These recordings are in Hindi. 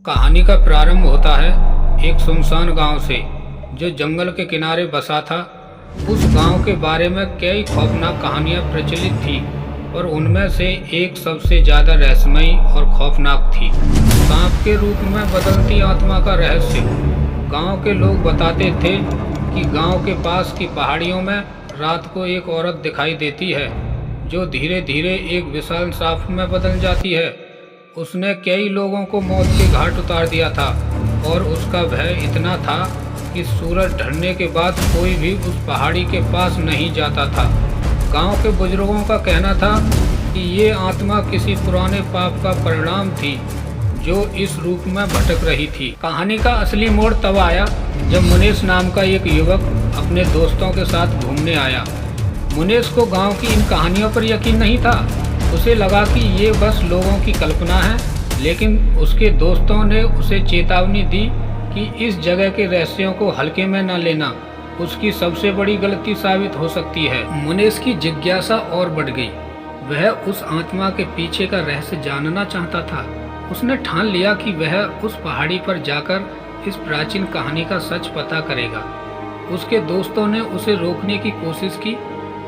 कहानी का प्रारंभ होता है एक सुनसान गांव से जो जंगल के किनारे बसा था। उस गांव के बारे में कई खौफनाक कहानियां प्रचलित थी और उनमें से एक सबसे ज़्यादा रहस्यमयी और खौफनाक थी। सांप के रूप में बदलती आत्मा का रहस्य। गांव के लोग बताते थे कि गांव के पास की पहाड़ियों में रात को एक औरत दिखाई देती है जो धीरे धीरे एक विशाल सांप में बदल जाती है। उसने कई लोगों को मौत के घाट उतार दिया था और उसका भय इतना था कि सूरज ढलने के बाद कोई भी उस पहाड़ी के पास नहीं जाता था। गांव के बुजुर्गों का कहना था कि ये आत्मा किसी पुराने पाप का परिणाम थी जो इस रूप में भटक रही थी। कहानी का असली मोड़ तब आया जब मुनीश नाम का एक युवक अपने दोस्तों के साथ घूमने आया। मुनीश को गांव की इन कहानियों पर यकीन नहीं था। उसे लगा कि ये बस लोगों की कल्पना है, लेकिन उसके दोस्तों ने उसे चेतावनी दी कि इस जगह के रहस्यों को हल्के में न लेना, उसकी सबसे बड़ी गलती साबित हो सकती है। मुनीश की जिज्ञासा और बढ़ गई। वह उस आत्मा के पीछे का रहस्य जानना चाहता था। उसने ठान लिया कि वह उस पहाड़ी पर जाकर इस प्राचीन कहानी का सच पता करेगा। उसके दोस्तों ने उसे रोकने की कोशिश की,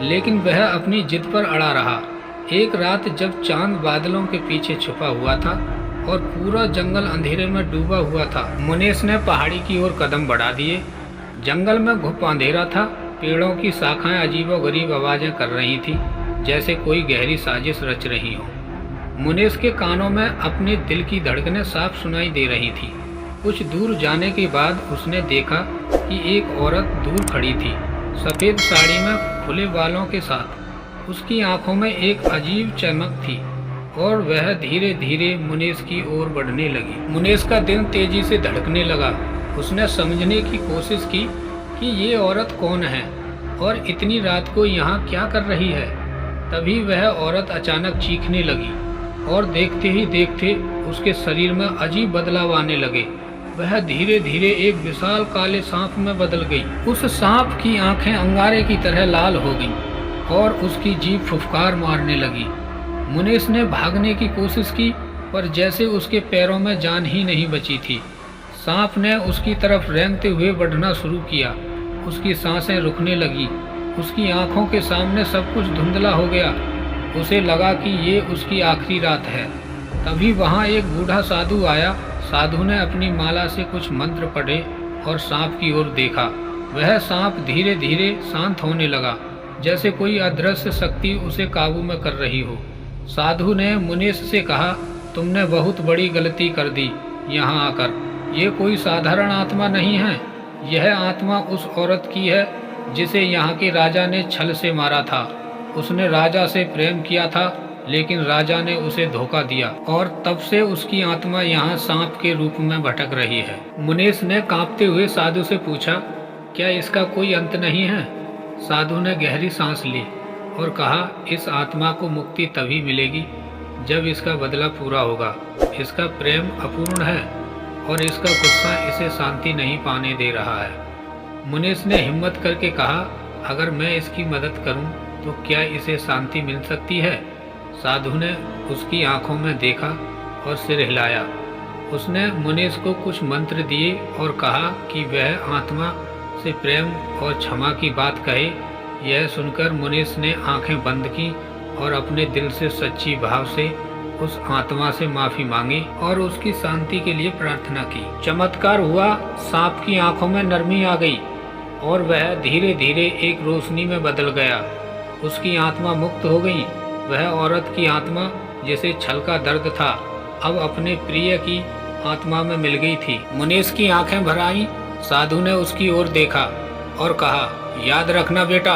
लेकिन वह अपनी जिद पर अड़ा रहा। एक रात जब चांद बादलों के पीछे छुपा हुआ था और पूरा जंगल अंधेरे में डूबा हुआ था, मुनीश ने पहाड़ी की ओर कदम बढ़ा दिए। जंगल में घुप अंधेरा था। पेड़ों की शाखाएं अजीबोगरीब आवाजें कर रही थी, जैसे कोई गहरी साजिश रच रही हो। मुनीश के कानों में अपने दिल की धड़कनें साफ सुनाई दे रही थी। कुछ दूर जाने के बाद उसने देखा कि एक औरत दूर खड़ी थी, सफ़ेद साड़ी में खुले बालों के साथ। उसकी आंखों में एक अजीब चमक थी और वह धीरे धीरे मुनीश की ओर बढ़ने लगी। मुनीश का दिल तेजी से धड़कने लगा। उसने समझने की कोशिश की कि ये औरत कौन है और इतनी रात को यहाँ क्या कर रही है। तभी वह औरत अचानक चीखने लगी और देखते ही देखते उसके शरीर में अजीब बदलाव आने लगे। वह धीरे धीरे एक विशाल काले सांप में बदल गई। उस सांप की आंखें अंगारे की तरह लाल हो गईं और उसकी जीभ फुफकार मारने लगी। मुनीश ने भागने की कोशिश की, पर जैसे उसके पैरों में जान ही नहीं बची थी। सांप ने उसकी तरफ रेंगते हुए बढ़ना शुरू किया। उसकी सांसें रुकने लगी। उसकी आंखों के सामने सब कुछ धुंधला हो गया। उसे लगा कि ये उसकी आखिरी रात है। तभी वहाँ एक बूढ़ा साधु आया। साधु ने अपनी माला से कुछ मंत्र पढ़े और सांप की ओर देखा। वह सांप धीरे धीरे शांत होने लगा, जैसे कोई अदृश्य शक्ति उसे काबू में कर रही हो। साधु ने मुनीश से कहा, तुमने बहुत बड़ी गलती कर दी यहाँ आकर। ये कोई साधारण आत्मा नहीं है। यह आत्मा उस औरत की है जिसे यहाँ के राजा ने छल से मारा था। उसने राजा से प्रेम किया था, लेकिन राजा ने उसे धोखा दिया और तब से उसकी आत्मा यहाँ सांप के रूप में भटक रही है। मुनीश ने कांपते हुए साधु से पूछा, क्या इसका कोई अंत नहीं है? साधु ने गहरी सांस ली और कहा, इस आत्मा को मुक्ति तभी मिलेगी जब इसका बदला पूरा होगा। इसका प्रेम अपूर्ण है और इसका गुस्सा इसे शांति नहीं पाने दे रहा है। मुनीश ने हिम्मत करके कहा, अगर मैं इसकी मदद करूं तो क्या इसे शांति मिल सकती है? साधु ने उसकी आंखों में देखा और सिर हिलाया। उसने मुनीश को कुछ मंत्र दिए और कहा कि वह आत्मा से प्रेम और क्षमा की बात कहे। यह सुनकर मुनीश ने आंखें बंद की और अपने दिल से सच्ची भाव से उस आत्मा से माफ़ी मांगी और उसकी शांति के लिए प्रार्थना की। चमत्कार हुआ। सांप की आंखों में नरमी आ गई और वह धीरे धीरे एक रोशनी में बदल गया। उसकी आत्मा मुक्त हो गई। वह औरत की आत्मा, जिसे छल का दर्द था, अब अपने प्रिय की आत्मा में मिल गई थी। मुनीश की आंखें भर आईं। साधु ने उसकी ओर देखा और कहा, याद रखना बेटा,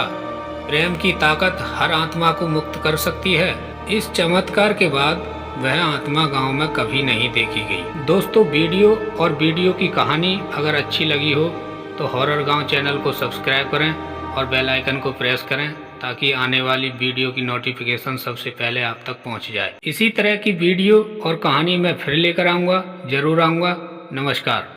प्रेम की ताकत हर आत्मा को मुक्त कर सकती है। इस चमत्कार के बाद वह आत्मा गांव में कभी नहीं देखी गई। दोस्तों, वीडियो की कहानी अगर अच्छी लगी हो तो हॉरर गांव चैनल को सब्सक्राइब करें और बेल आइकन को प्रेस करें ताकि आने वाली वीडियो की नोटिफिकेशन सबसे पहले आप तक पहुंच जाए। इसी तरह की वीडियो और कहानी मैं फिर लेकर आऊँगा, जरूर आऊँगा। नमस्कार।